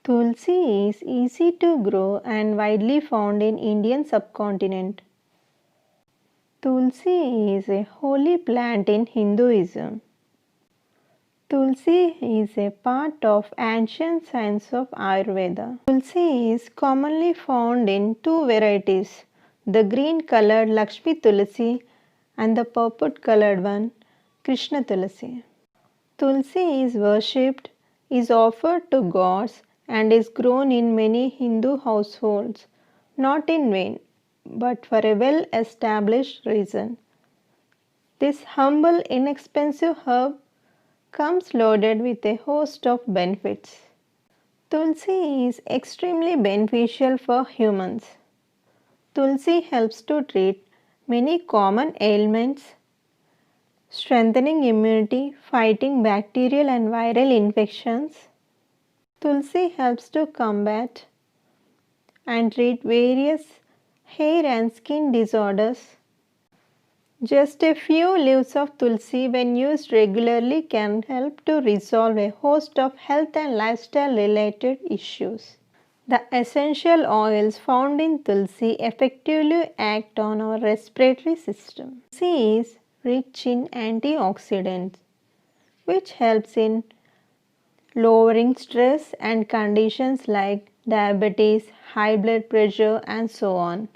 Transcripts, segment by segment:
Tulsi is easy to grow and widely found in Indian subcontinent. Tulsi is a holy plant in Hinduism. Tulsi is a part of ancient science of Ayurveda. Tulsi is commonly found in two varieties, the green colored Lakshmi Tulsi and the purple colored one, Krishna Tulsi. Tulsi is worshipped, is offered to gods and is grown in many Hindu households, not in vain, but for a well established reason. This humble, inexpensive herb comes loaded with a host of benefits. Tulsi is extremely beneficial for humans. Tulsi helps to treat many common ailments, strengthening immunity, fighting bacterial and viral infections. Tulsi helps to combat and treat various hair and skin disorders. Just a few leaves of tulsi, when used regularly, can help to resolve a host of health and lifestyle related issues. The essential oils found in tulsi effectively act on our respiratory system. Tulsi is rich in antioxidants, which helps in lowering stress and conditions like diabetes, high blood pressure, and so on.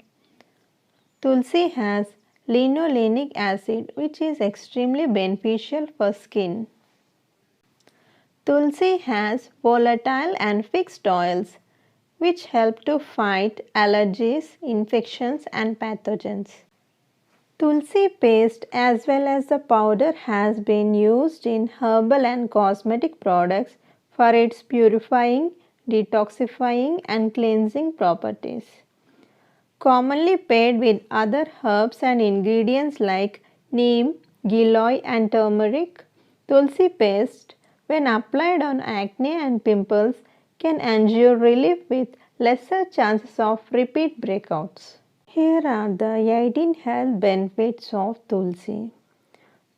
Tulsi has linolenic acid, which is extremely beneficial for skin. Tulsi has volatile and fixed oils, which help to fight allergies, infections, and pathogens. Tulsi paste as well as the powder has been used in herbal and cosmetic products for its purifying, detoxifying, and cleansing properties. Commonly paired with other herbs and ingredients like neem, giloy, and turmeric, tulsi paste, when applied on acne and pimples, can ensure relief with lesser chances of repeat breakouts. Here are the 18 health benefits of tulsi.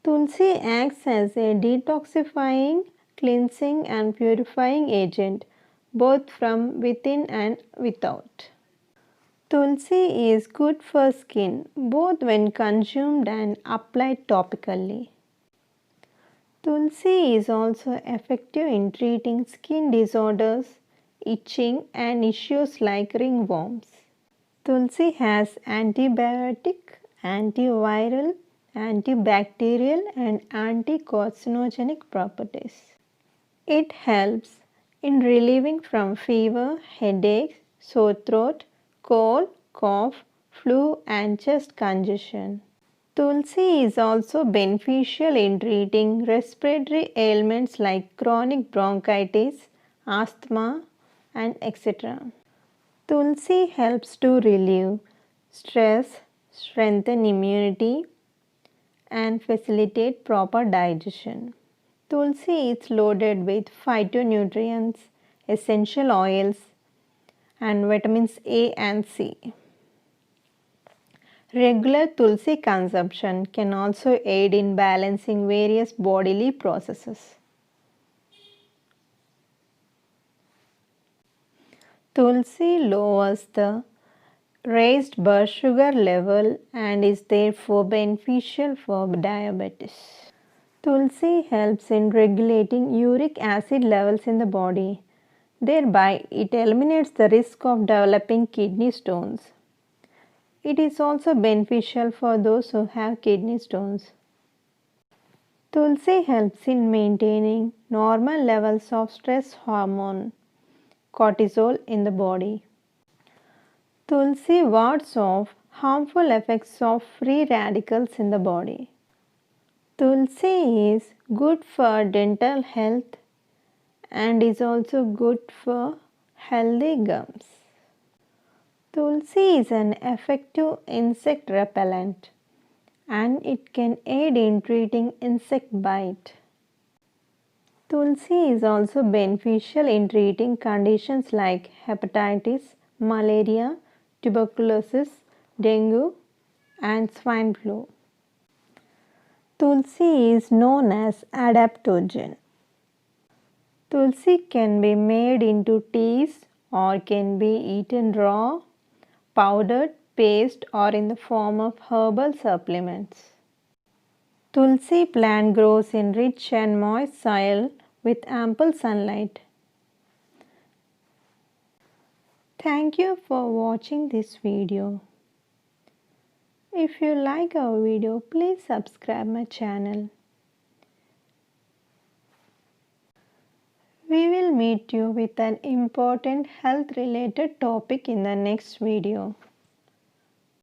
Tulsi acts as a detoxifying, cleansing, and purifying agent both from within and without. Tulsi is good for skin both when consumed and applied topically. Tulsi is also effective in treating skin disorders, itching, and issues like ringworms. Tulsi has antibiotic, antiviral, antibacterial, and anticarcinogenic properties. It helps in relieving from fever, headaches, sore throat, cold, cough, flu, and chest congestion. Tulsi is also beneficial in treating respiratory ailments like chronic bronchitis, asthma, and etc. Tulsi helps to relieve stress, strengthen immunity, and facilitate proper digestion. Tulsi is loaded with phytonutrients, essential oils, and vitamins A and C. Regular tulsi consumption can also aid in balancing various bodily processes. Tulsi lowers the raised blood sugar level and is therefore beneficial for diabetes. Tulsi helps in regulating uric acid levels in the body. Thereby, it eliminates the risk of developing kidney stones. It is also beneficial for those who have kidney stones. Tulsi helps in maintaining normal levels of stress hormone, cortisol, in the body. Tulsi wards off harmful effects of free radicals in the body. Tulsi is good for dental health and is also good for healthy gums. Tulsi is an effective insect repellent and it can aid in treating insect bite. Tulsi is also beneficial in treating conditions like hepatitis, malaria, tuberculosis, dengue, and swine flu. Tulsi is known as adaptogen. Tulsi can be made into teas or can be eaten raw, powdered, paste or in the form of herbal supplements. Tulsi plant grows in rich and moist soil with ample sunlight. Thank you for watching this video. If you like our video, please subscribe my channel. We will meet you with an important health related topic in the next video.